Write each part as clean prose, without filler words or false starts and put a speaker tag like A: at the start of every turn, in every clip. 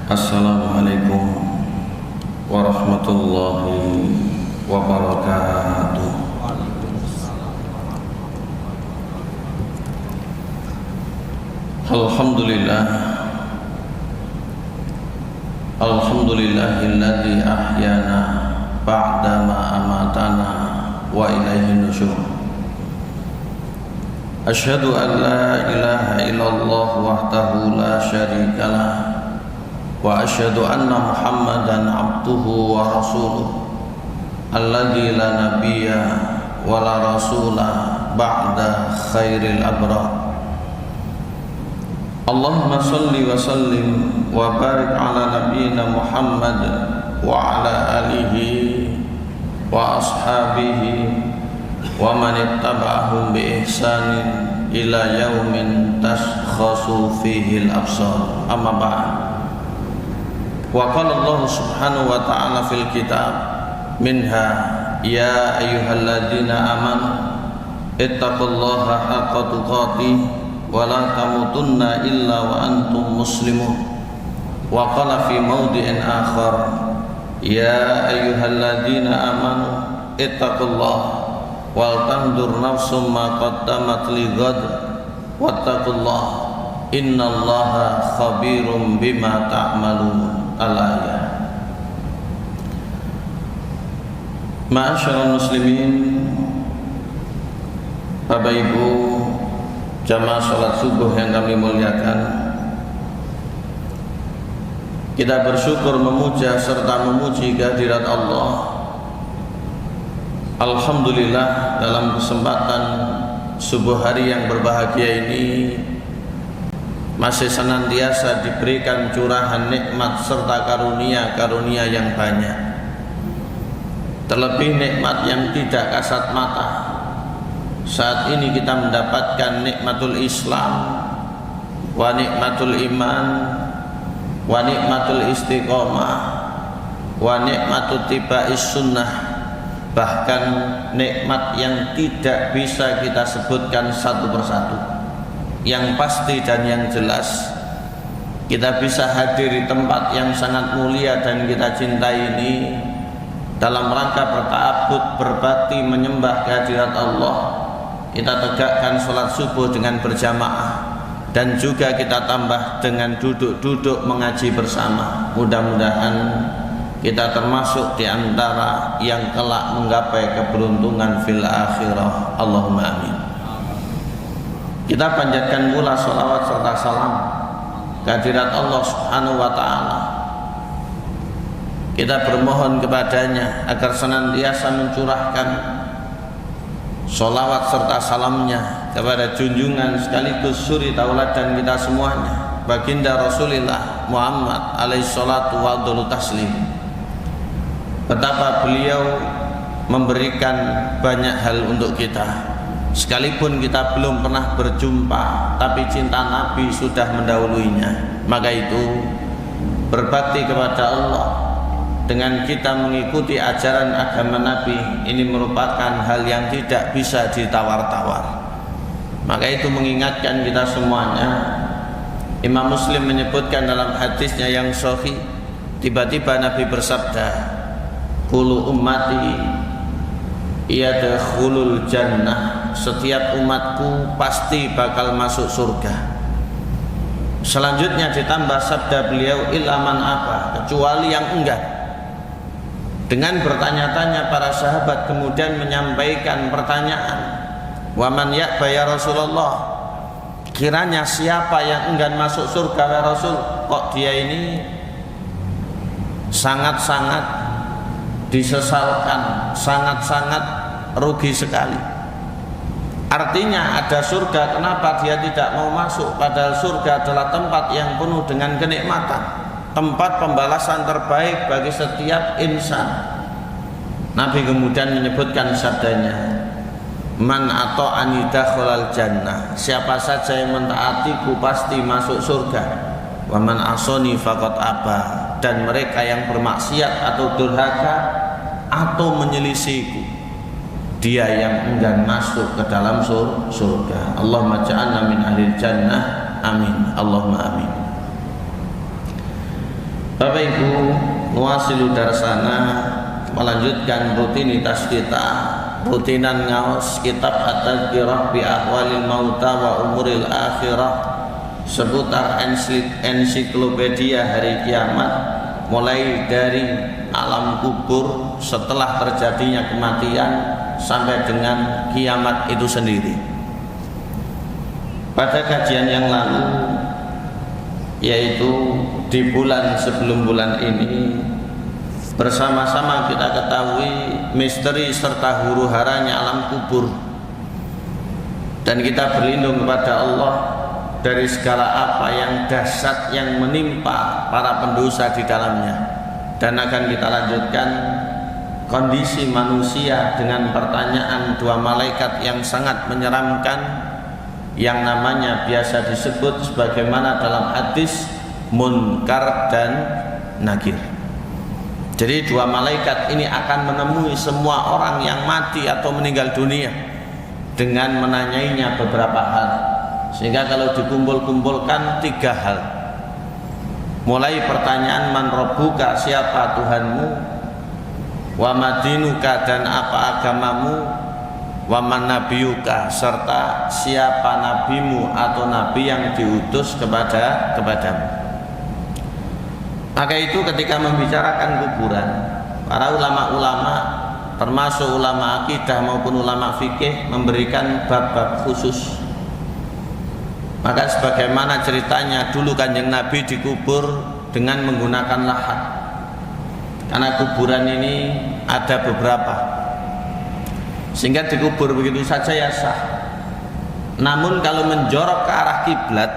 A: Assalamualaikum warahmatullahi wabarakatuh. Alhamdulillah, alhamdulillahilladzi ahyana ba'dama amatana wa ilaihin nusyur. Asyhadu an la ilaha illallah wahdahu la syarikalah wa asyhadu anna Muhammadan abduhu wa rasuluh alladzi la nabiyya wa la rasula ba'da khairil abrar. Allahumma salli wa sallim wa barik ala nabiyyina Muhammad wa ala alihi wa ashabihi wa man ittaba'ahum bi ihsanin ila yaumin taskhasu fihi al-absar. Amma ba'd. Wa qala Allah subhanahu wa ta'ala fil kitab minha ya ayyuhalladzina amanu ittaqullaha haqqa tuqatih wa la tamutunna illa wa antum muslimun. Wa qala fi mawdi'in akhar ya ayyuhalladzina amanu ittaqullaha wal tandur nafsum ma qaddamat lighad wattaqullaha innallaha khabirum bima ta'malun. Al-ayat. Ma'asyiral muslimin, Bapak Ibu jamaah salat subuh yang kami muliakan, kita bersyukur, memuja serta memuji kehadirat Allah. Alhamdulillah, dalam kesempatan subuh hari yang berbahagia ini masih senantiasa diberikan curahan nikmat serta karunia-karunia yang banyak. Terlebih nikmat yang tidak kasat mata. Saat ini kita mendapatkan nikmatul Islam, wa nikmatul iman, wa nikmatul istiqomah, wa nikmatul tiba'is sunnah. Bahkan nikmat yang tidak bisa kita sebutkan satu persatu. Yang pasti dan yang jelas, kita bisa hadir di tempat yang sangat mulia dan kita cintai ini dalam rangka berta'abbud, berbakti, menyembah kehadirat Allah. Kita tegakkan sholat subuh dengan berjamaah, dan juga kita tambah dengan duduk-duduk mengaji bersama. Mudah-mudahan kita termasuk di antara yang kelak menggapai keberuntungan fil akhirah. Allahumma amin. Kita panjatkan pula salawat serta salam kehadirat Allah subhanahu wa ta'ala. Kita bermohon kepadanya agar senantiasa mencurahkan salawat serta salamnya kepada junjungan sekaligus suri tauladan kita semuanya, baginda Rasulullah Muhammad alaihi salatu wa taslim. Betapa beliau memberikan banyak hal untuk kita. Sekalipun kita belum pernah berjumpa, tapi cinta Nabi sudah mendahuluinya. Maka itu berbakti kepada Allah dengan kita mengikuti ajaran agama Nabi ini merupakan hal yang tidak bisa ditawar-tawar. Maka itu mengingatkan kita semuanya. Imam Muslim menyebutkan dalam hadisnya yang sahih, tiba-tiba Nabi bersabda, "Kullu ummati yadkhulul jannah." Setiap umatku pasti bakal masuk surga. Selanjutnya ditambah sabda beliau, ilaman apa, kecuali yang enggak. Dengan bertanya-tanya para sahabat kemudian menyampaikan pertanyaan, waman ya'ba ya Rasulullah, kiranya siapa yang enggan masuk surga ya Rasul? Kok dia ini sangat-sangat disesalkan, sangat-sangat rugi sekali. Artinya ada surga, kenapa dia tidak mau masuk? Padahal surga adalah tempat yang penuh dengan kenikmatan, tempat pembalasan terbaik bagi setiap insan. Nabi kemudian menyebutkan sabdanya, man ata'ani dakhalal jannah, siapa saja yang mentaatiku pasti masuk surga. Wa man asani faqad aba, dan mereka yang bermaksiat atau durhaka atau menyelisihiku, dia yang enggan masuk ke dalam surga. Allahumma ja'alna min ahlil jannah, amin. Allahumma amin. Bapak Ibu, nuwasilu darsana, melanjutkan rutinitas kita, rutinan ngaos kitab At-Tadhkirah bi Ahwalil Mauta wa Umuril Akhirah, seputar ensiklopedia hari kiamat, mulai dari alam kubur setelah terjadinya kematian sampai dengan kiamat itu sendiri. Pada kajian yang lalu, yaitu di bulan sebelum bulan ini, bersama-sama kita ketahui misteri serta huru-haranya alam kubur, dan kita berlindung kepada Allah dari segala apa yang dahsyat yang menimpa para pendosa di dalamnya. Dan akan kita lanjutkan kondisi manusia dengan pertanyaan dua malaikat yang sangat menyeramkan, yang namanya biasa disebut sebagaimana dalam hadis Munkar dan Nakir. Jadi dua malaikat ini akan menemui semua orang yang mati atau meninggal dunia dengan menanyainya beberapa hal, sehingga kalau dikumpul-kumpulkan 3 hal. Mulai pertanyaan man rabbuka, siapa Tuhanmu, wa madinuka, dan apa agamamu, wa man nabiyuka, serta siapa nabimu atau nabi yang diutus kepadamu. Maka itu ketika membicarakan kuburan, para ulama-ulama termasuk ulama akidah maupun ulama fikih memberikan bab-bab khusus. Maka sebagaimana ceritanya dulu Kanjeng Nabi dikubur dengan menggunakan lahat, karena kuburan ini ada beberapa, sehingga dikubur begitu saja ya sah. Namun kalau menjorok ke arah kiblat,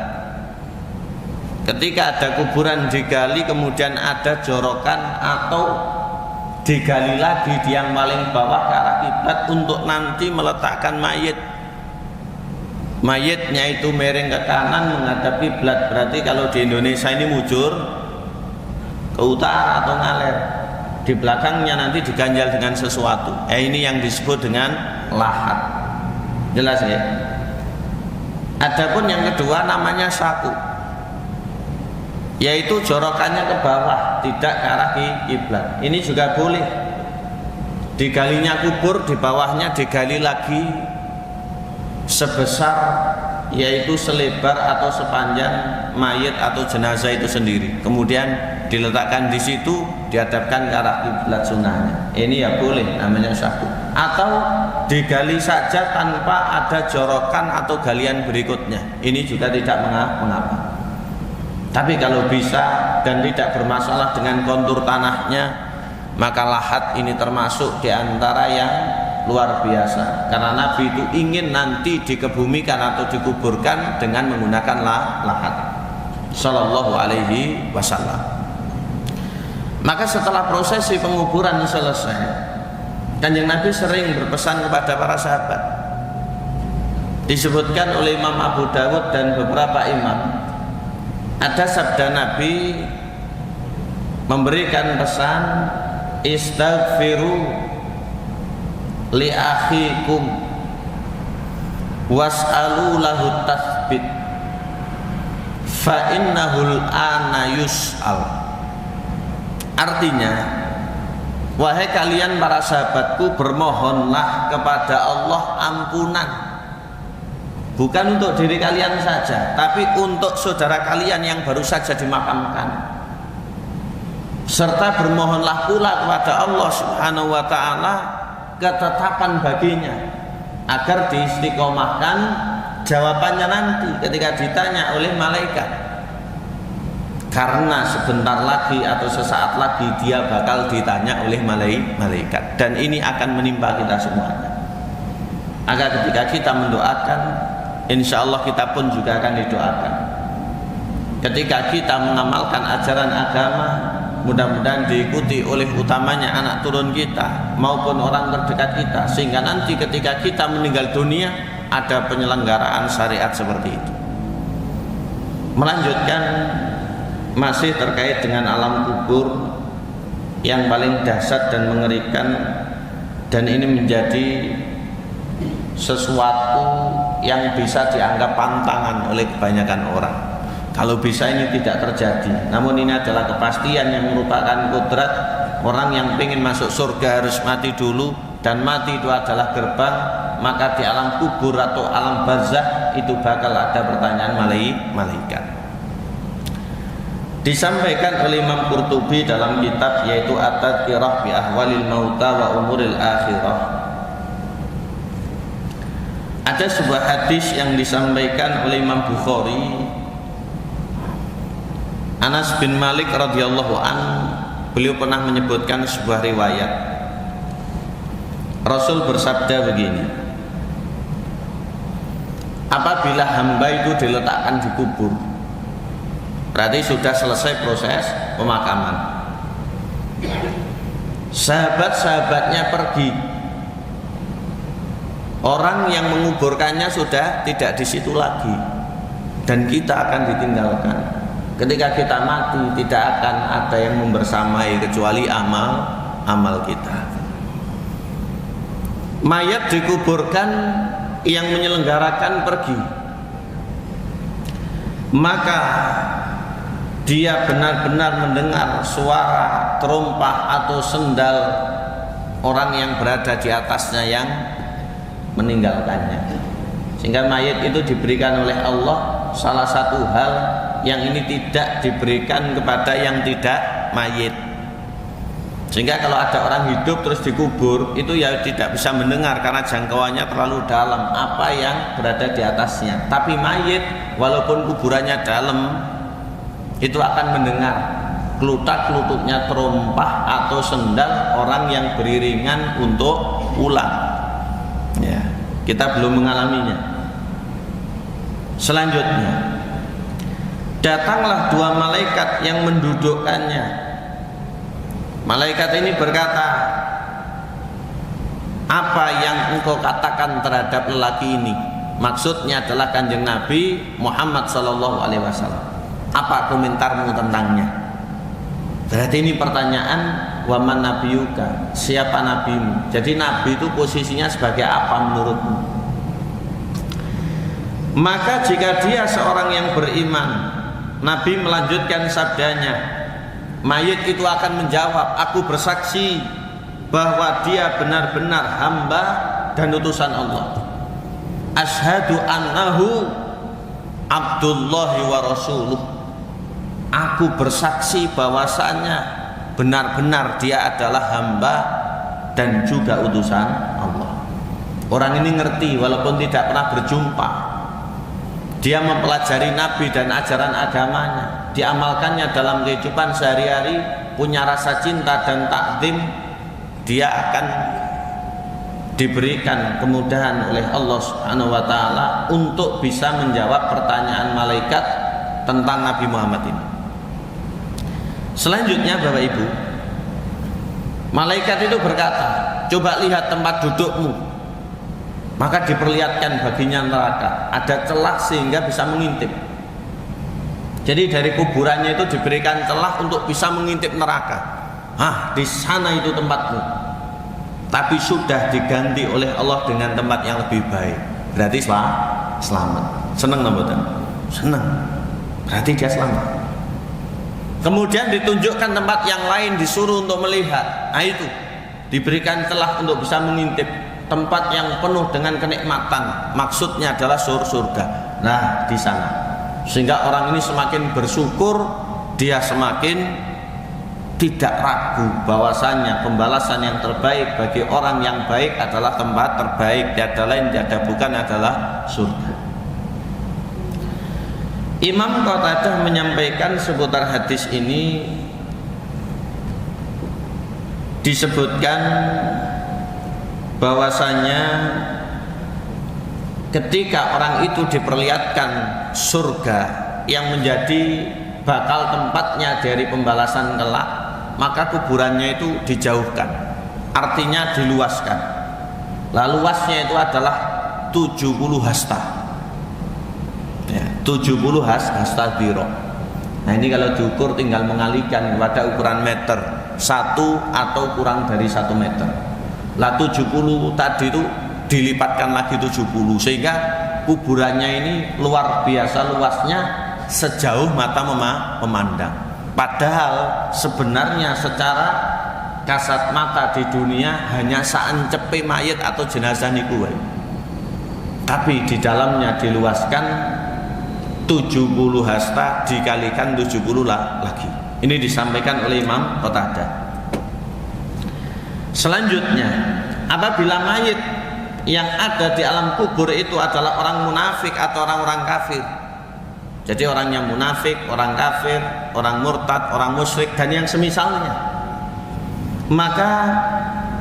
A: ketika ada kuburan digali kemudian ada jorokan atau digali lagi di yang paling bawah ke arah kiblat untuk nanti meletakkan mayitnya itu miring ke kanan menghadap kiblat. Berarti kalau di Indonesia ini mujur ke utara atau ngaler, di belakangnya nanti diganjal dengan sesuatu. Ini yang disebut dengan lahat. Jelas ya? Adapun yang kedua namanya saku, yaitu jorokannya ke bawah, tidak ke arah kiblat. Ini juga boleh. Digalinya kubur, di bawahnya digali lagi sebesar, yaitu selebar atau sepanjang mayit atau jenazah itu sendiri. Kemudian diletakkan di situ, dihadapkan ke arah kiblat sunnahnya. Ini ya boleh, namanya saku. Atau digali saja tanpa ada jorokan atau galian berikutnya. Ini juga tidak mengapa. Tapi kalau bisa dan tidak bermasalah dengan kontur tanahnya, maka lahat ini termasuk di antara yang luar biasa. Karena Nabi itu ingin nanti dikebumikan atau dikuburkan dengan menggunakan lahat, sallallahu alaihi wasallam. Maka setelah prosesi penguburan selesai, Kanjeng Nabi sering berpesan kepada para sahabat. Disebutkan oleh Imam Abu Dawud dan beberapa imam, ada sabda Nabi memberikan pesan, istaghfiru li akhikum was'alu lahu tathbit fa innahul ana yus'al. Artinya, wahai kalian para sahabatku, bermohonlah kepada Allah ampunan, bukan untuk diri kalian saja, tapi untuk saudara kalian yang baru saja dimakamkan. Serta bermohonlah pula kepada Allah Subhanahu wa ta'ala ketetapan baginya, agar diistiqomahkan jawabannya nanti ketika ditanya oleh malaikat. Karena sebentar lagi atau sesaat lagi dia bakal ditanya oleh malaikat, dan ini akan menimpa kita semuanya. Agar ketika kita mendoakan, insya Allah kita pun juga akan didoakan. Ketika kita mengamalkan ajaran agama, mudah-mudahan diikuti oleh utamanya anak turun kita maupun orang terdekat kita, sehingga nanti ketika kita meninggal dunia ada penyelenggaraan syariat seperti itu. Melanjutkan masih terkait dengan alam kubur yang paling dahsyat dan mengerikan, dan ini menjadi sesuatu yang bisa dianggap pantangan oleh kebanyakan orang. Kalau bisa ini tidak terjadi. Namun ini adalah kepastian yang merupakan kodrat. Orang yang ingin masuk surga harus mati dulu, dan mati itu adalah gerbang. Maka di alam kubur atau alam barzakh itu bakal ada pertanyaan malaikat. Disampaikan oleh Imam Qurtubi dalam kitab yaitu At-Tadhkirah bi Ahwalil Mauta wa Umuril Akhirah. Ada sebuah hadis yang disampaikan oleh Imam Bukhari. Anas bin Malik radhiyallahu anhu, beliau pernah menyebutkan sebuah riwayat. Rasul bersabda begini, apabila hamba itu diletakkan di kubur, berarti sudah selesai proses pemakaman. Sahabat-sahabatnya pergi, orang yang menguburkannya sudah tidak di situ lagi, dan kita akan ditinggalkan. Ketika kita mati, tidak akan ada yang membersamai kecuali amal kita. Mayat dikuburkan, yang menyelenggarakan pergi, maka dia benar-benar mendengar suara terompah atau sendal orang yang berada di atasnya yang meninggalkannya. Sehingga mayat itu diberikan oleh Allah salah satu hal yang ini tidak diberikan kepada yang tidak mayit. Sehingga kalau ada orang hidup terus dikubur, itu ya tidak bisa mendengar karena jangkauannya terlalu dalam apa yang berada di atasnya. Tapi mayit walaupun kuburannya dalam, itu akan mendengar kelutak-kelutuknya terompah atau sendal orang yang beriringan untuk pulang. Ya, kita belum mengalaminya. Selanjutnya, datanglah dua malaikat yang mendudukkannya. Malaikat ini berkata, apa yang engkau katakan terhadap lelaki ini? Maksudnya adalah Kanjeng Nabi Muhammad SAW. Apa komentarmu tentangnya? Berarti ini pertanyaan, waman nabiyuka, siapa nabimu? Jadi nabi itu posisinya sebagai apa menurutmu? Maka jika dia seorang yang beriman, Nabi melanjutkan sabdanya, mayit itu akan menjawab, aku bersaksi bahwa dia benar-benar hamba dan utusan Allah. Asyhadu annahu abdullahi wa rasuluh. Aku bersaksi bahwasanya benar-benar dia adalah hamba dan juga utusan Allah. Orang ini ngerti walaupun tidak pernah berjumpa. Dia mempelajari Nabi dan ajaran agamanya, diamalkannya dalam kehidupan sehari-hari, punya rasa cinta dan takdim. Dia akan diberikan kemudahan oleh Allah Subhanahu wa taala untuk bisa menjawab pertanyaan malaikat tentang Nabi Muhammad ini. Selanjutnya Bapak Ibu, malaikat itu berkata, coba lihat tempat dudukmu. Maka diperlihatkan baginya neraka, ada celah sehingga bisa mengintip. Jadi dari kuburannya itu diberikan celah untuk bisa mengintip neraka. Di sana itu tempatmu. Tapi sudah diganti oleh Allah dengan tempat yang lebih baik. Berarti selamat. Senang namanya? Senang. Berarti dia selamat. Kemudian ditunjukkan tempat yang lain, disuruh untuk melihat. Itu diberikan celah untuk bisa mengintip tempat yang penuh dengan kenikmatan. Maksudnya adalah surga. Nah, di sana. Sehingga orang ini semakin bersyukur, dia semakin tidak ragu bahwasanya pembalasan yang terbaik bagi orang yang baik adalah tempat terbaik, tiada lain tiada bukan adalah surga. Imam Qatadah menyampaikan seputar hadis ini, disebutkan bahwasanya ketika orang itu diperlihatkan surga yang menjadi bakal tempatnya dari pembalasan kelak, maka kuburannya itu dijauhkan, artinya diluaskan. Lalu luasnya itu adalah 70 hasta, 70 hasta dirok. Nah ini kalau diukur tinggal mengalihkan pada ukuran meter, 1 atau kurang dari 1 meter. Lah 70 tadi itu dilipatkan lagi 70, sehingga kuburannya ini luar biasa luasnya, sejauh mata memandang. Padahal sebenarnya secara kasat mata di dunia hanya saencepe mayit atau jenazah niku wae. Tapi di dalamnya diluaskan 70 hasta dikalikan 70 lagi. Ini disampaikan oleh Imam Qatadah. Selanjutnya, apabila mayit yang ada di alam kubur itu adalah orang munafik atau orang-orang kafir, jadi orang yang munafik, orang kafir, orang murtad, orang musyrik dan yang semisalnya, maka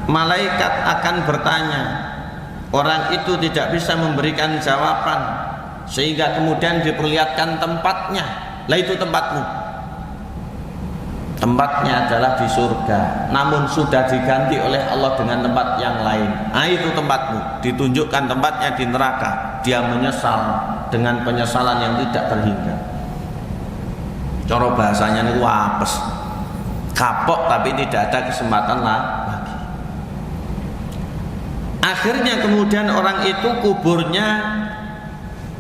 A: malaikat akan bertanya. Orang itu tidak bisa memberikan jawaban, sehingga kemudian diperlihatkan tempatnya. Lah itu tempatmu. Tempatnya adalah di surga, namun sudah diganti oleh Allah dengan tempat yang lain. Itu tempatmu. Ditunjukkan tempatnya di neraka. Dia menyesal dengan penyesalan yang tidak terhingga. Cara bahasanya itu apes, kapok, tapi tidak ada kesempatan lagi. Akhirnya kemudian orang itu kuburnya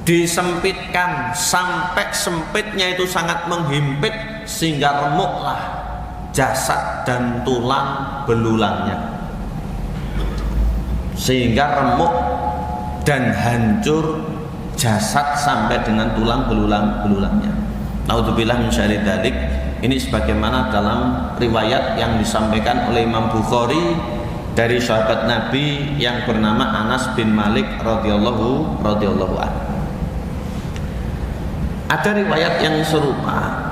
A: disempitkan sampai sempitnya itu sangat menghimpit, sehingga remuklah jasad dan tulang belulangnya, sehingga remuk dan hancur jasad sampai dengan tulang belulangnya. Naudzubillah min syarri dzalik. Ini sebagaimana dalam riwayat yang disampaikan oleh Imam Bukhari dari sahabat Nabi yang bernama Anas bin Malik radhiyallahu anhu. Ada riwayat yang serupa.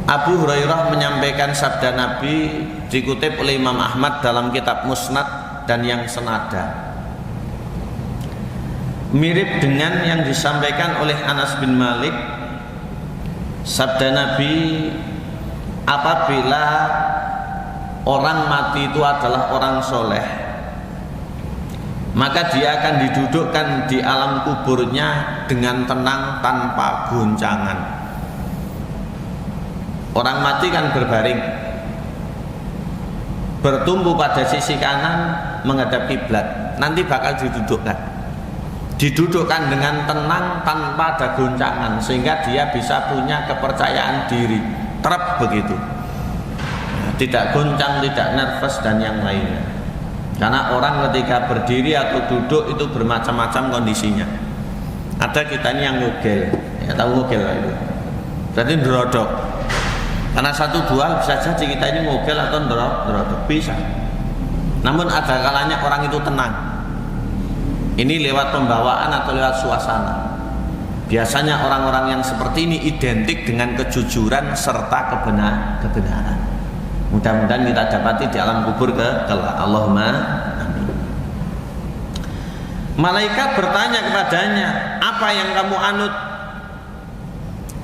A: Abu Hurairah menyampaikan sabda Nabi, dikutip oleh Imam Ahmad dalam kitab Musnad dan yang senada. Mirip dengan yang disampaikan oleh Anas bin Malik. Sabda Nabi, apabila orang mati itu adalah orang soleh, maka dia akan didudukkan di alam kuburnya dengan tenang tanpa goncangan. Orang mati kan berbaring, bertumpu pada sisi kanan menghadap kiblat. Nanti bakal didudukkan dengan tenang tanpa ada goncangan, sehingga dia bisa punya kepercayaan diri, terap begitu. Tidak goncang, tidak nervous dan yang lainnya. Karena orang ketika berdiri atau duduk itu bermacam-macam kondisinya. Ada kita ini yang ngugel, ya tahu ngugel itu. Berarti ngerodok. Karena satu dua bisa jadi kita ini ngugel atau ngerodok, bisa. Namun ada kalanya orang itu tenang. Ini lewat pembawaan atau lewat suasana. Biasanya orang-orang yang seperti ini identik dengan kejujuran serta kebenaran. Mudah-mudahan kita dapati di alam kubur kelak. Allahumma amin. Malaikat bertanya kepadanya, apa yang kamu anut?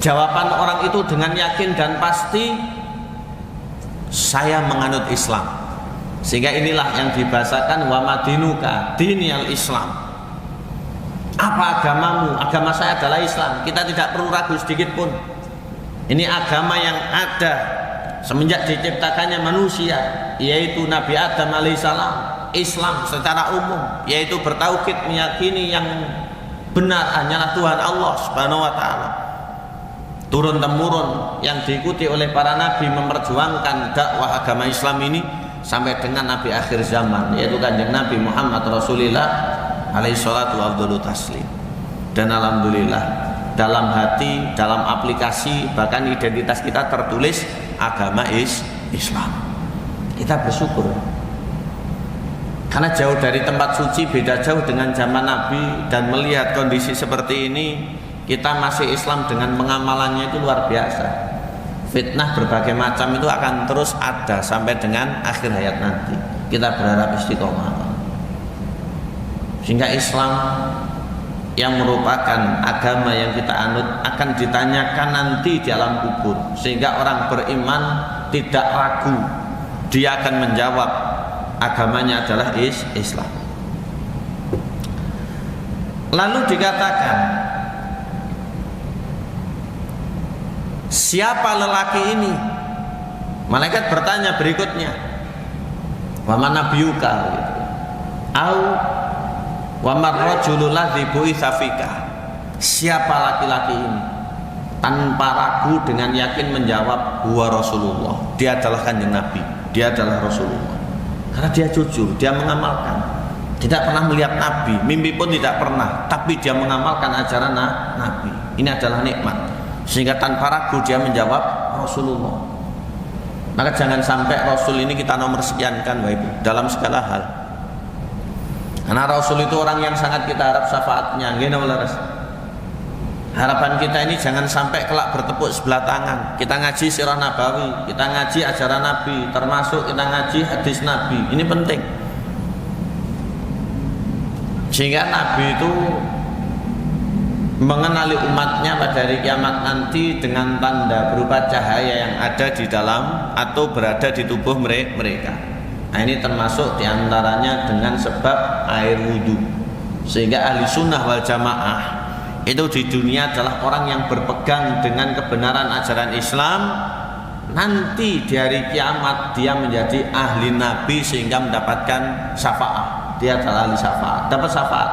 A: Jawaban orang itu dengan yakin dan pasti, saya menganut Islam. Sehingga inilah yang dibahasakan wa madinuka diniyal Islam. Apa agamamu? Agama saya adalah Islam. Kita tidak perlu ragu sedikit pun. Ini agama yang ada semenjak diciptakannya manusia, yaitu Nabi Adam alaihissalam. Islam secara umum, yaitu bertauhid, meyakini yang benar hanyalah Tuhan Allah subhanahu wa ta'ala. Turun temurun yang diikuti oleh para nabi memperjuangkan dakwah agama Islam ini sampai dengan nabi akhir zaman, yaitu Kanjeng Nabi Muhammad Rasulullah alaihissalatu wabdulu taslim. Dan alhamdulillah dalam hati, dalam aplikasi, bahkan identitas kita tertulis agama Islam. Kita bersyukur karena jauh dari tempat suci, beda jauh dengan zaman Nabi, dan melihat kondisi seperti ini, kita masih Islam dengan pengamalannya itu luar biasa. Fitnah berbagai macam itu akan terus ada sampai dengan akhir hayat nanti. Kita berharap istiqomah, sehingga Islam yang merupakan agama yang kita anut akan ditanyakan nanti di alam kubur, sehingga orang beriman tidak ragu, dia akan menjawab agamanya adalah Islam. Lalu dikatakan, siapa lelaki ini? Malaikat bertanya berikutnya, wa man nabiyuka, au wa man rajulul ladzi bu'itsa fika. Siapa laki-laki ini? tanpa ragu dengan yakin menjawab huwa Rasulullah, dia adalah kanjeng Nabi, dia adalah Rasulullah. Karena dia jujur, dia mengamalkan, tidak pernah melihat Nabi, mimpi pun tidak pernah, tapi dia mengamalkan ajaran Nabi. Ini adalah nikmat, sehingga tanpa ragu dia menjawab Rasulullah. Maka jangan sampai Rasul ini kita nomor sekiankan Bapak Ibu dalam segala hal. Karena Rasul itu orang yang sangat kita harap syafaatnya. Harapan kita ini jangan sampai kelak bertepuk sebelah tangan. Kita ngaji sirah nabawi, kita ngaji ajaran Nabi, termasuk kita ngaji hadis Nabi. Ini penting. Sehingga Nabi itu mengenali umatnya pada hari kiamat nanti dengan tanda berupa cahaya yang ada di dalam atau berada di tubuh mereka. Nah, ini termasuk diantaranya dengan sebab air wudhu. Sehingga ahli sunnah wal jamaah itu di dunia adalah orang yang berpegang dengan kebenaran ajaran Islam. Nanti di hari kiamat dia menjadi ahli Nabi sehingga mendapatkan syafaat. Dia adalah ahli syafaat, dapat syafaat.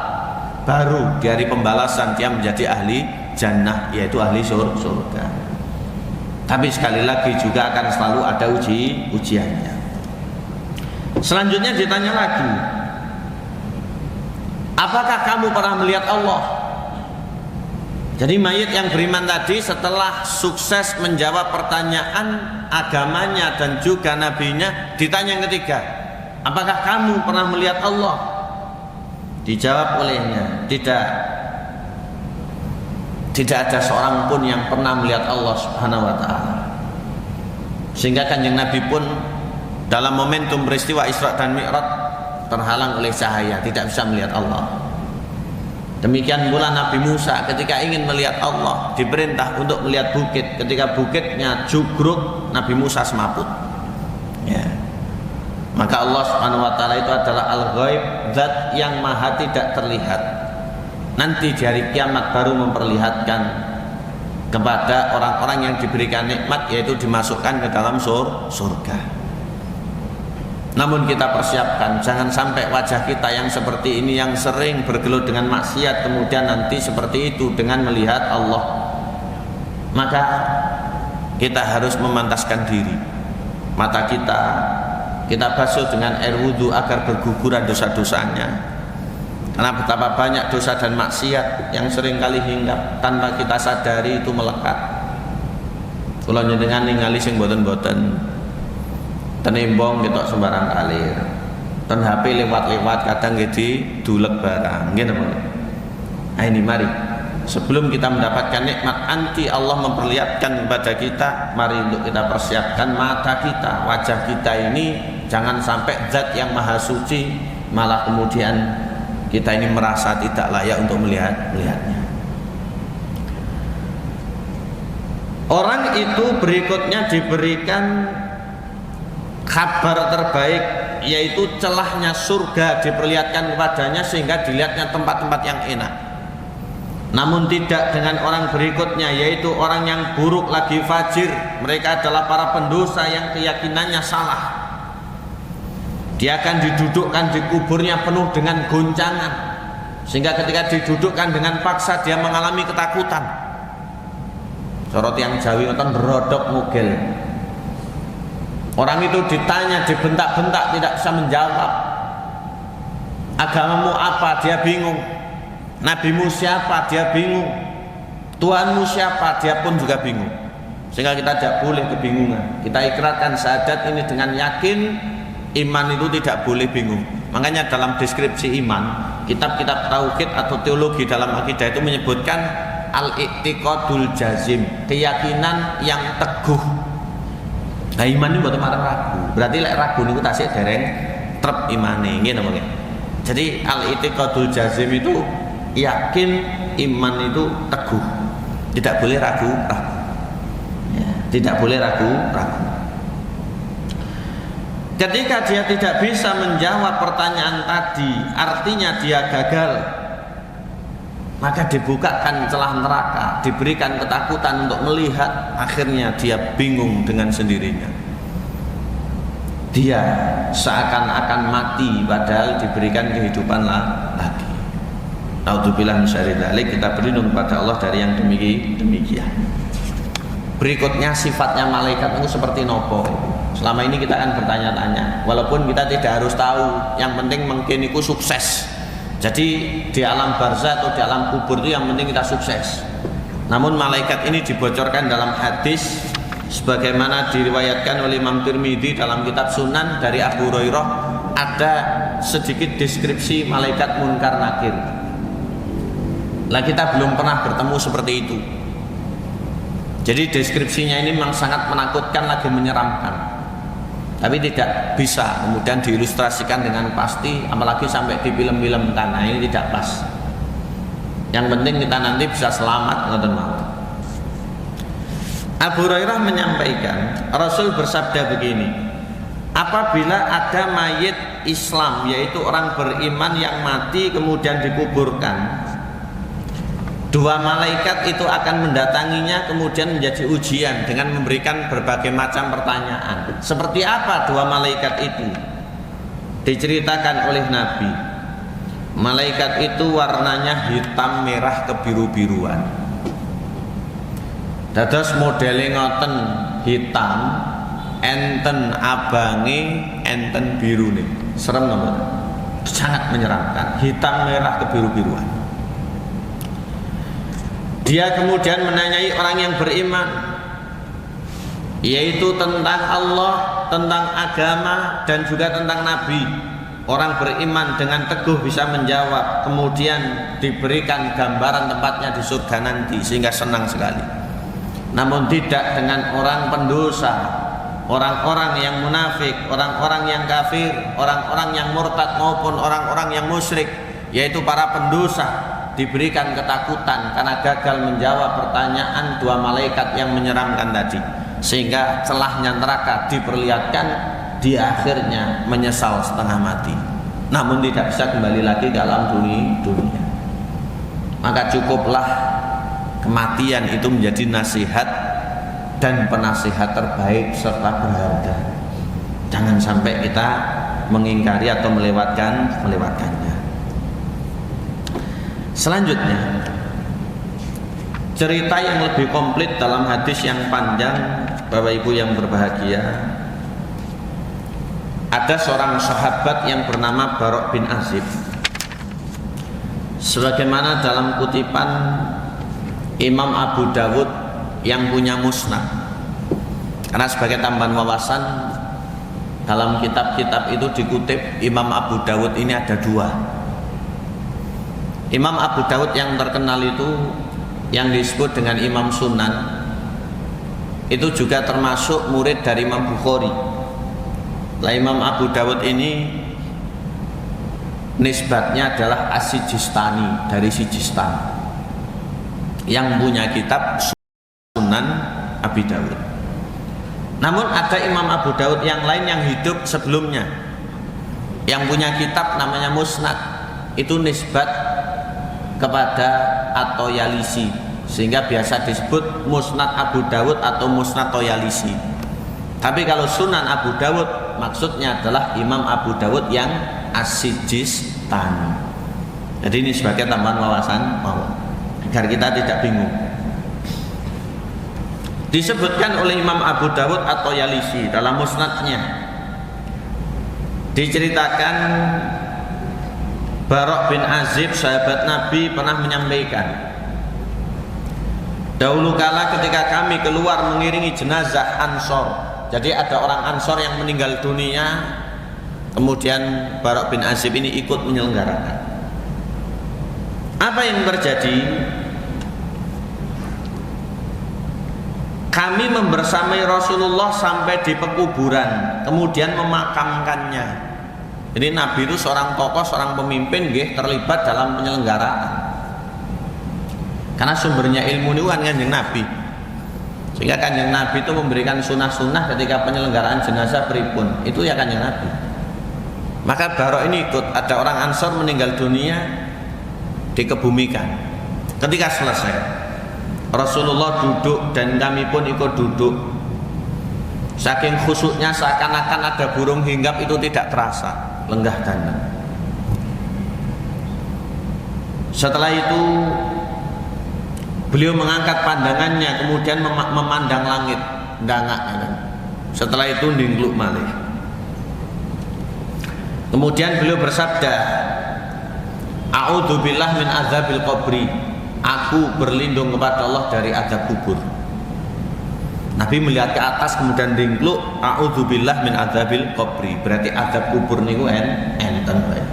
A: Baru di hari pembalasan dia menjadi ahli jannah, yaitu ahli surga. Tapi sekali lagi juga akan selalu ada ujiannya. Selanjutnya ditanya lagi, apakah kamu pernah melihat Allah? Jadi mayit yang beriman tadi setelah sukses menjawab pertanyaan agamanya dan juga nabinya, ditanya yang ketiga, apakah kamu pernah melihat Allah? Dijawab olehnya, tidak ada seorang pun yang pernah melihat Allah Subhanahu wa ta'ala. Sehingga kanjeng Nabi pun dalam momentum peristiwa Isra dan Mi'raj terhalang oleh cahaya, tidak bisa melihat Allah. Demikian pula Nabi Musa ketika ingin melihat Allah, diperintah untuk melihat bukit. Ketika bukitnya jugruk, Nabi Musa semaput. Ya. Maka Allah Subhanahu wa ta'ala itu adalah al-ghaib, zat yang maha tidak terlihat. Nanti di hari kiamat baru memperlihatkan kepada orang-orang yang diberikan nikmat, yaitu dimasukkan ke dalam surga. Namun kita persiapkan, jangan sampai wajah kita yang seperti ini, yang sering bergelut dengan maksiat, kemudian nanti seperti itu dengan melihat Allah. Maka kita harus memantaskan diri. Mata kita basuh dengan air wudhu agar berguguran dosa-dosanya. Karena betapa banyak dosa dan maksiat yang sering kali hinggap tanpa kita sadari itu melekat. Kalau nyenengan ningali sing boten-boten, tenimbong ketok sembarang kalir, ten HP lewat-lewat kadang jadi dulek barang, gitu. Nah ini mari, sebelum kita mendapatkan nikmat anti Allah memperlihatkan kepada kita, mari untuk kita persiapkan mata kita, wajah kita ini jangan sampai zat yang maha suci malah kemudian kita ini merasa tidak layak untuk melihatnya. Orang itu berikutnya diberikan kabar terbaik, yaitu celahnya surga diperlihatkan kepadanya sehingga dilihatnya tempat-tempat yang enak. Namun tidak dengan orang berikutnya, yaitu orang yang buruk lagi fajir. Mereka adalah para pendosa yang keyakinannya salah. Dia akan didudukkan di kuburnya penuh dengan goncangan, sehingga ketika didudukkan dengan paksa dia mengalami ketakutan. Sorot yang Jawi ngoten berodok mugel. Orang itu ditanya, dibentak-bentak, tidak bisa menjawab. Agamamu apa? Dia bingung. Nabimu siapa? Dia bingung. Tuhanmu siapa? Dia pun juga bingung. Sehingga kita tidak boleh kebingungan. Kita ikrarkan syahadat ini dengan yakin. Iman itu tidak boleh bingung. Makanya dalam deskripsi iman, kitab-kitab tauhid atau teologi dalam akidah itu menyebutkan al-i'tiqadul jazim, keyakinan yang teguh. Nah iman itu bukan ragu. Berarti lek ragu niku tasik dereng trep imane, nggih napa nggih. Jadi al-i'tiqadul jazim itu yakin, iman itu teguh. Tidak boleh ragu. Ya, tidak boleh ragu. Ketika dia tidak bisa menjawab pertanyaan tadi, artinya dia gagal. Maka dibukakan celah neraka, diberikan ketakutan untuk melihat, akhirnya dia bingung dengan sendirinya. Dia seakan-akan mati padahal diberikan kehidupan lagi. Naudzubillah min syarri dzalik, kita berlindung pada Allah dari yang demikian. berikutnya sifatnya malaikat itu seperti nopo. Selama ini kita akan bertanya-tanya, walaupun kita tidak harus tahu, yang penting mungkin itu sukses. Jadi di alam barzah atau di alam kubur itu yang penting kita sukses. Namun malaikat ini dibocorkan dalam hadis sebagaimana diriwayatkan oleh Imam Tirmidzi dalam kitab Sunan dari Abu Hurairah, ada sedikit deskripsi malaikat Munkar Nakir. Lah kita belum pernah bertemu seperti itu. Jadi deskripsinya ini memang sangat menakutkan lagi menyeramkan. Tapi tidak bisa kemudian diilustrasikan dengan pasti, apalagi sampai di film-film, karena ini tidak pas. Yang penting kita nanti bisa selamat, ngoten mawon. Abu Hurairah menyampaikan, Rasul bersabda begini, apabila ada mayit Islam, yaitu orang beriman yang mati kemudian dikuburkan, dua malaikat itu akan mendatanginya kemudian menjadi ujian dengan memberikan berbagai macam pertanyaan. Seperti apa dua malaikat itu? Diceritakan oleh Nabi, malaikat itu warnanya hitam merah kebiru-biruan. Dados modele ngoten, hitam, enten abange, enten birune. Serem nomor. Sangat menyeramkan, hitam merah kebiru-biruan. Dia kemudian menanyai orang yang beriman, yaitu tentang Allah, tentang agama, dan juga tentang Nabi. Orang beriman dengan teguh bisa menjawab, kemudian diberikan gambaran tempatnya di surga nanti, sehingga senang sekali. Namun tidak dengan orang pendosa, orang-orang yang munafik, orang-orang yang kafir, orang-orang yang murtad maupun orang-orang yang musyrik, yaitu para pendosa, diberikan ketakutan karena gagal menjawab pertanyaan dua malaikat yang menyeramkan tadi, sehingga celahnya neraka diperlihatkan, di akhirnya menyesal setengah mati, namun tidak bisa kembali lagi ke alam dunia. Maka cukuplah kematian itu menjadi nasihat dan penasihat terbaik serta berharga. Jangan sampai kita mengingkari atau melewatkannya. Selanjutnya, cerita yang lebih komplit dalam hadis yang panjang, Bapak Ibu yang berbahagia. Ada seorang sahabat yang bernama Barok bin Azib. Sebagaimana dalam kutipan Imam Abu Dawud yang punya musnad. Karena sebagai tambahan wawasan, dalam kitab-kitab itu dikutip Imam Abu Dawud ini ada dua. Imam Abu Dawud yang terkenal itu yang disebut dengan Imam Sunan, itu juga termasuk murid dari Imam Bukhari. Lah Imam Abu Dawud ini nisbatnya adalah As-Sijistani, dari Sijistan, yang punya kitab Sunan Abi Dawud. Namun ada Imam Abu Dawud yang lain yang hidup sebelumnya, yang punya kitab namanya Musnad, itu nisbat kepada At-Toyalisi, sehingga biasa disebut Musnad Abu Dawud atau Musnad Toyalisi. Tapi kalau Sunan Abu Dawud maksudnya adalah Imam Abu Dawud yang As-Sijistani. Jadi ini sebagai tambahan wawasan agar kita tidak bingung. Disebutkan oleh Imam Abu Dawud atau Yalisi dalam musnadnya, diceritakan Barok bin Azib, sahabat Nabi, pernah menyampaikan, dahulu kala ketika kami keluar mengiringi jenazah Ansor. Jadi ada orang Ansor yang meninggal dunia, kemudian Barok bin Azib ini ikut menyelenggarakan. Apa yang terjadi? Kami membersamai Rasulullah sampai di pekuburan, kemudian memakamkannya. Jadi Nabi itu seorang tokoh, seorang pemimpin, terlibat dalam penyelenggaraan. Karena sumbernya ilmu itu kan Kanjeng Nabi. Sehingga Kanjeng Nabi itu memberikan sunnah-sunnah ketika penyelenggaraan jenazah pripun, itu ya Kanjeng Nabi. Maka Barok ini ikut, ada orang Ansor meninggal dunia, dikebumikan. Ketika selesai, Rasulullah duduk dan kami pun ikut duduk. Saking khusyuknya seakan-akan ada burung hinggap itu tidak terasa, lenggah dana. Setelah itu Beliau mengangkat pandangannya, kemudian memandang langit, ndangak kan. Setelah itu ndingkluk malih. Kemudian beliau bersabda, a'udzubillah min azabil qabri. Aku berlindung kepada Allah dari azab kubur. Nabi melihat ke atas kemudian ndingkluk, a'udzubillah min azabil qabri. Berarti azab kubur niku enten wae.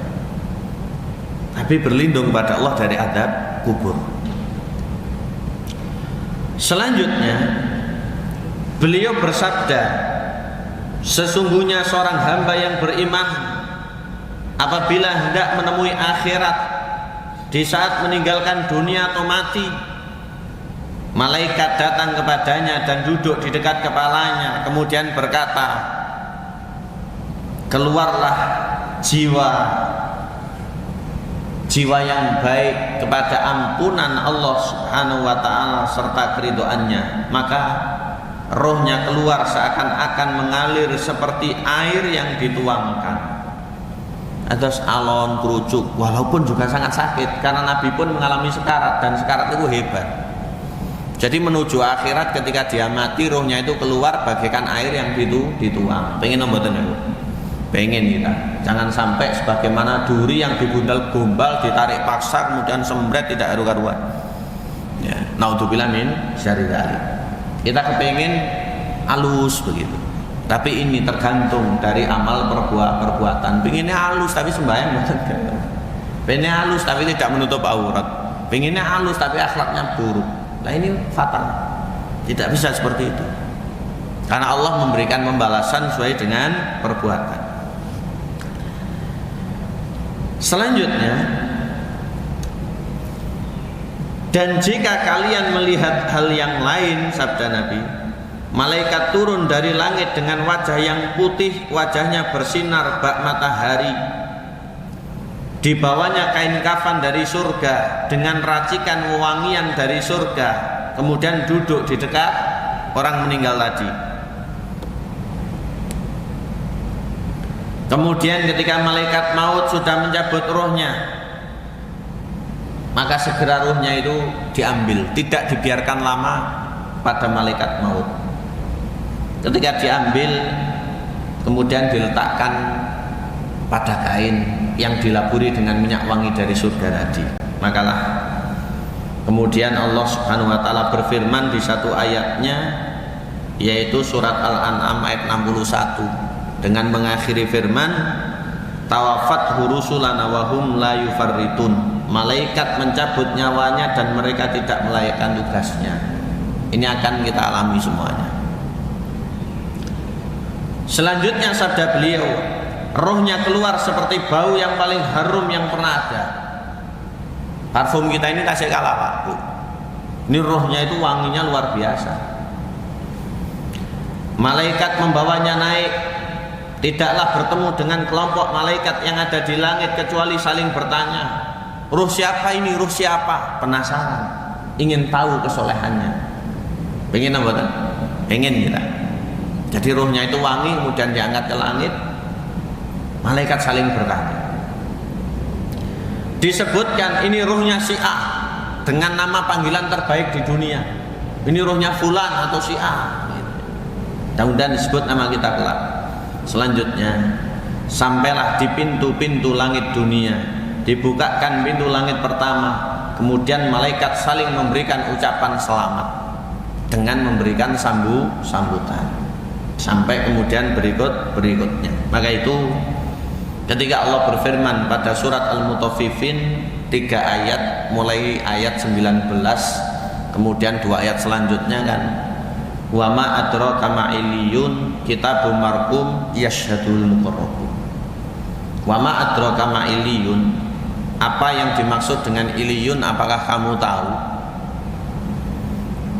A: Nabi berlindung kepada Allah dari azab kubur. Selanjutnya beliau bersabda, sesungguhnya seorang hamba yang beriman apabila hendak menemui akhirat di saat meninggalkan dunia atau mati, malaikat datang kepadanya dan duduk di dekat kepalanya, kemudian berkata, keluarlah jiwa yang baik kepada ampunan Allah Subhanahu wa ta'ala serta keridhoannya. Maka rohnya keluar seakan-akan mengalir seperti air yang dituangkan. Atas alon kerucuk, walaupun juga sangat sakit karena Nabi pun mengalami sekarat dan sekarat itu hebat. Jadi menuju akhirat ketika dia mati, rohnya itu keluar bagaikan air yang dituang. Pengen mboten niku? Pengen kita. Jangan sampai sebagaimana duri yang digundal gombal, ditarik paksa kemudian sembret tidak karu-karuan. Ya, naudzubillah min syarri dzalik. Kita kepengin halus begitu. Tapi ini tergantung dari amal perbuatan. Pengennya halus tapi sembahyang mboten. Pengennya halus tapi tidak menutup aurat. Pengennya halus tapi akhlaknya buruk. Nah ini fatal. Tidak bisa seperti itu. Karena Allah memberikan pembalasan sesuai dengan perbuatan. Selanjutnya, dan jika kalian melihat hal yang lain, sabda Nabi, malaikat turun dari langit dengan wajah yang putih, wajahnya bersinar bak matahari. Di bawahnya kain kafan dari surga dengan racikan wewangian dari surga. Kemudian duduk di dekat orang meninggal tadi. Kemudian ketika malaikat maut sudah mencabut rohnya, maka segera rohnya itu diambil, tidak dibiarkan lama pada malaikat maut. Ketika diambil, kemudian diletakkan pada kain yang dilaburi dengan minyak wangi dari surga tadi. Makalah kemudian Allah Subhanahu wa ta'ala berfirman di satu ayatnya, yaitu surat Al-An'am ayat 61, dengan mengakhiri firman, tawafat hurusulana wahum la yufarritun. Malaikat mencabut nyawanya dan mereka tidak melayakkan tugasnya. Ini akan kita alami semuanya. Selanjutnya sabda beliau, rohnya keluar seperti bau yang paling harum yang pernah ada. Parfum kita ini kasih kalah Pak Bu. Ini rohnya itu wanginya luar biasa. Malaikat membawanya naik. Tidaklah bertemu dengan kelompok malaikat yang ada di langit kecuali saling bertanya, ruh siapa ini, ruh siapa? Penasaran, ingin tahu kesolehannya. Pengen apa kan? Pengen kita. Jadi ruhnya itu wangi, kemudian diangkat ke langit. Malaikat saling bertanya. Disebutkan ini ruhnya si A dengan nama panggilan terbaik di dunia. Ini ruhnya fulan atau si A. Mudah-mudahan disebut nama kita kelak. Selanjutnya sampailah di pintu-pintu langit dunia, dibukakan pintu langit pertama, kemudian malaikat saling memberikan ucapan selamat dengan memberikan sambutan sampai kemudian berikutnya. Maka itu ketika Allah berfirman pada surat Al-Mutaffifin 3 ayat, mulai ayat 19 kemudian 2 ayat selanjutnya kan, wa ma adraka ma illiyun kitabun marqum yashhadul muqarrabun. Wa ma adraka ma illiyun, apa yang dimaksud dengan illiyun, apakah kamu tahu?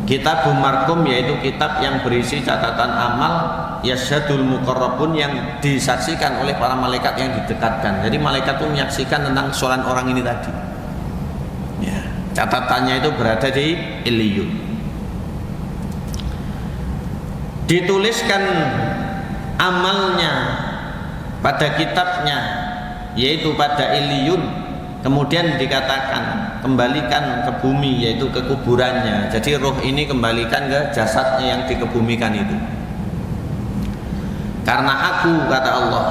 A: Kitabun marqum yaitu kitab yang berisi catatan amal, yashhadul muqarrabun yang disaksikan oleh para malaikat yang didekatkan. Jadi malaikat itu menyaksikan tentang soalan orang ini tadi. Ya, catatannya itu berada di illiyun. Dituliskan amalnya pada kitabnya, yaitu pada illiyun. Kemudian dikatakan, kembalikan ke bumi, yaitu ke kuburannya. Jadi roh ini kembalikan ke jasadnya yang dikebumikan itu. Karena aku, kata Allah,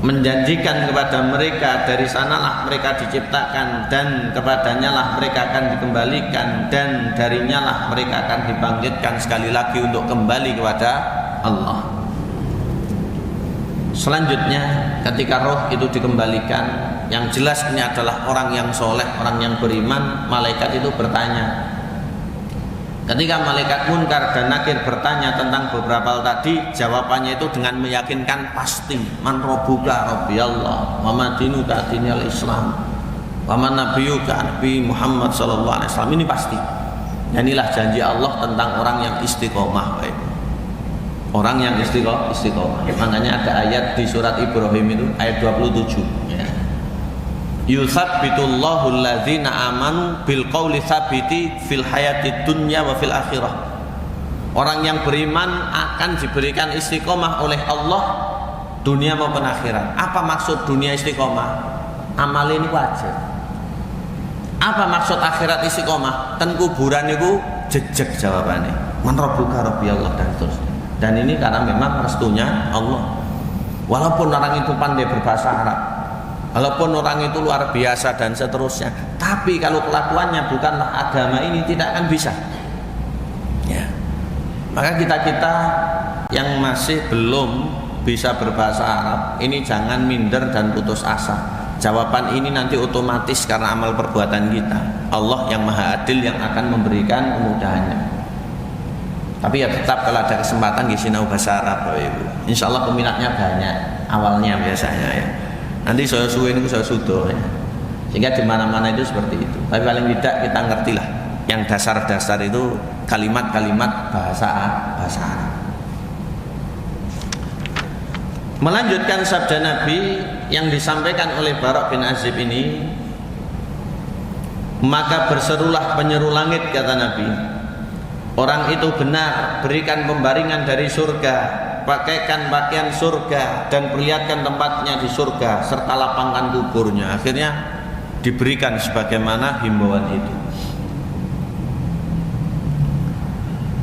A: menjanjikan kepada mereka, dari sanalah mereka diciptakan, dan kepadanya lah mereka akan dikembalikan, dan darinya lah mereka akan dibangkitkan sekali lagi untuk kembali kepada Allah. Selanjutnya, ketika roh itu dikembalikan, yang jelas ini adalah orang yang soleh, orang yang beriman. Malaikat itu bertanya. Ketika malaikat Munkar dan Nakir bertanya tentang beberapa hal tadi, jawabannya itu dengan meyakinkan pasti. Man rabbuka, rabbi Allah, wa ma dinuka, dinil Islam, wa man nabiyuka, Nabi Muhammad sallallahu alaihi wasallam. Ini pasti. Dan inilah janji Allah tentang orang yang istiqomah, baik. Orang yang istiqomah. Makanya ada ayat di surat Ibrahim itu, ayat 27 ya. Yutsabbitullahu alladzina amanu bil qauli tsabiti fil hayatid dunya wa fil akhirah. Orang yang beriman akan diberikan istiqomah oleh Allah dunia maupun akhirat. Apa maksud dunia istiqomah? Amal ini wajar. Apa maksud akhirat istiqomah? Ten kuburan itu jejak jawabannya. Man rabbuka, rabbi Allah, dan seterusnya. Dan ini karena memang restunya Allah. Walaupun orang itu pandai berbahasa Arab, walaupun orang itu luar biasa dan seterusnya, tapi kalau kelakuannya bukanlah agama ini, tidak akan bisa ya. Maka kita yang masih belum bisa berbahasa Arab ini jangan minder dan putus asa. Jawaban ini nanti otomatis karena amal perbuatan kita. Allah yang maha adil yang akan memberikan kemudahannya. Tapi ya tetap kalau ada kesempatan di sinau bahasa Arab, Bapak Ibu. Insya Allah peminatnya banyak awalnya biasanya ya. Nanti saya suwe ini saya sudo ya. Sehingga di mana-mana itu seperti itu. Tapi paling tidak kita ngertilah yang dasar-dasar itu kalimat-kalimat bahasa Arab. Melanjutkan sabda Nabi yang disampaikan oleh Barok bin Azib ini, maka berserulah penyeru langit, kata Nabi. Orang itu benar, berikan pembaringan dari surga, pakaikan pakaian surga, dan perlihatkan tempatnya di surga, serta lapangkan kuburnya. Akhirnya diberikan sebagaimana himbauan itu.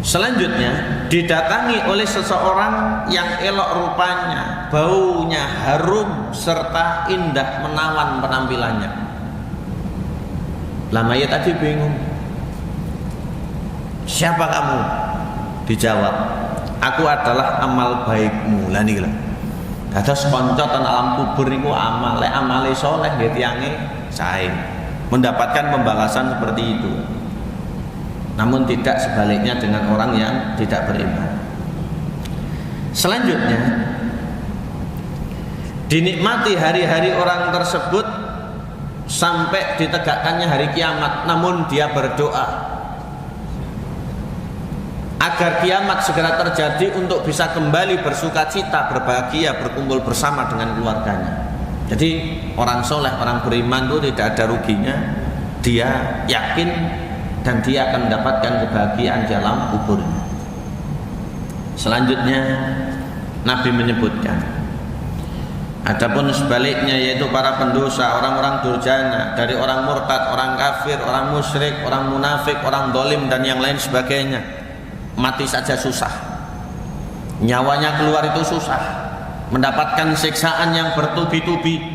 A: Selanjutnya didatangi oleh seseorang yang elok rupanya, baunya harum, serta indah menawan penampilannya. Lama ya tadi bingung. Siapa kamu? Dijawab, aku adalah amal baikmu. Lah niki lho. Dados kanca ten alam kubur niku amale soleh nggih tiyange sae. Mendapatkan pembalasan seperti itu. Namun tidak sebaliknya dengan orang yang tidak beriman. Selanjutnya dinikmati hari-hari orang tersebut sampai ditegakkannya hari kiamat, namun dia berdoa agar kiamat segera terjadi untuk bisa kembali bersukacita, berbahagia, berkumpul bersama dengan keluarganya. Jadi orang soleh, orang beriman itu tidak ada ruginya. Dia yakin dan dia akan mendapatkan kebahagiaan di alam kuburnya. Selanjutnya Nabi menyebutkan, adapun sebaliknya, yaitu para pendosa, orang-orang durjana, dari orang murtad, orang kafir, orang musyrik, orang munafik, orang dolim, dan yang lain sebagainya, mati saja susah, nyawanya keluar itu susah, mendapatkan siksaan yang bertubi-tubi.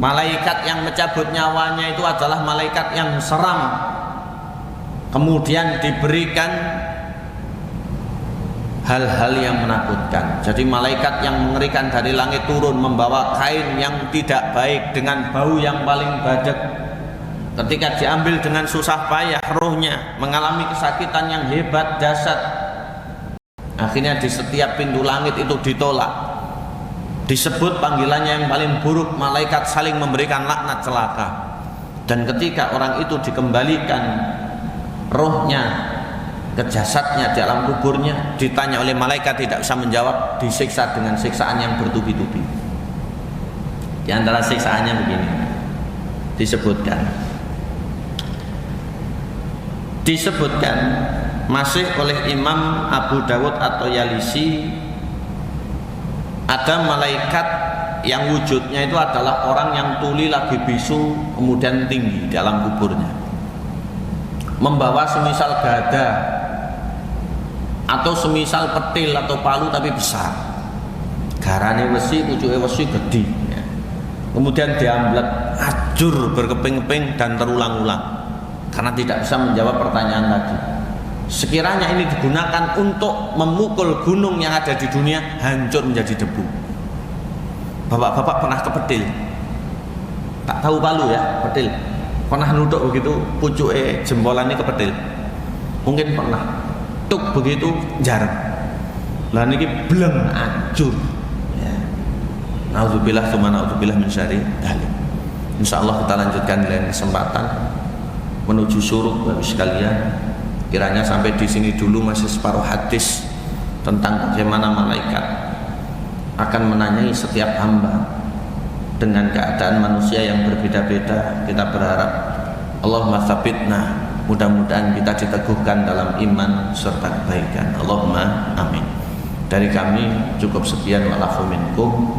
A: Malaikat yang mencabut nyawanya itu adalah malaikat yang seram, kemudian diberikan hal-hal yang menakutkan. Jadi malaikat yang mengerikan dari langit turun membawa kain yang tidak baik dengan bau yang paling badek. Ketika diambil dengan susah payah, rohnya mengalami kesakitan yang hebat, dahsyat. Akhirnya di setiap pintu langit itu ditolak, disebut panggilannya yang paling buruk. Malaikat saling memberikan laknat celaka. Dan ketika orang itu dikembalikan rohnya ke jasadnya di alam kuburnya, ditanya oleh malaikat tidak bisa menjawab, disiksa dengan siksaan yang bertubi-tubi. Di antara siksaannya begini disebutkan masih oleh Imam Abu Dawud atau Yalisi, ada malaikat yang wujudnya itu adalah orang yang tuli lagi bisu kemudian tinggi di alam kuburnya, membawa semisal gada atau semisal petil atau palu tapi besar, garane wesi, pucuke wesi gede ya. Kemudian diamblet ajur berkeping-keping dan terulang-ulang karena tidak bisa menjawab pertanyaan tadi. Sekiranya ini digunakan untuk memukul gunung yang ada di dunia, hancur menjadi debu. Bapak-bapak pernah ke petil? Tak tahu palu ya, petil. Pernah nuduk begitu pucuke jempolannya ke petil? Mungkin pernah. Tuk begitu jarang. Lah niki bleng hancur. Ya. Nauzubillah tsumma nauzubillah min syarri dzalik. Insyaallah kita lanjutkan di lain kesempatan menuju suruk Bapak sekalian. Kiranya sampai di sini dulu masih separuh hadis tentang bagaimana malaikat akan menanyai setiap hamba dengan keadaan manusia yang berbeda-beda. Kita berharap Allahumma tsabitna, mudah-mudahan kita diteguhkan dalam iman serta kebaikan. Allahumma amin. Dari kami cukup sekian, wa'alafu minkum.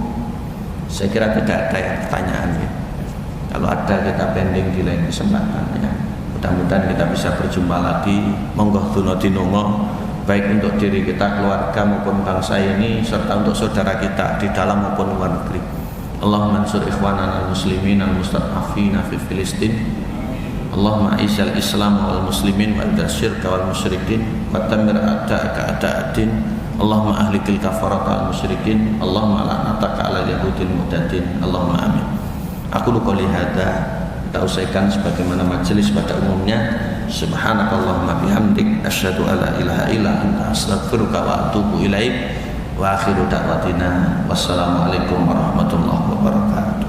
A: Saya kira tidak ada yang pertanyaan ya. Kalau ada kita pending di lain kesempatan ya. Mudah-mudahan kita bisa berjumpa lagi. Monggo duno dinongo baik untuk diri kita, keluarga maupun bangsa ini, serta untuk saudara kita di dalam maupun luar negeri. Allahumma ansur ikhwanana al-muslimin al-mustad'afina fi Filistin. Allahumma a'izal Islam wal muslimin wa adil syirka wal musyrikin wa tamir a'da'aka a'da'ad-din. Allahumma ahlikil kafarata al-musyrikin. Allahumma la'nataka ala yahudil mu'tadin. Allahumma amin. Aku qouli hadza, kita usaikan sebagaimana majelis pada umumnya. Subhanakallahumma bihamdik asyhadu alla ilaha illa anta astaghfiruka wa atubu ilaik. Wa akhiru da'watina wassalamu alaikum warahmatullahi wabarakatuh.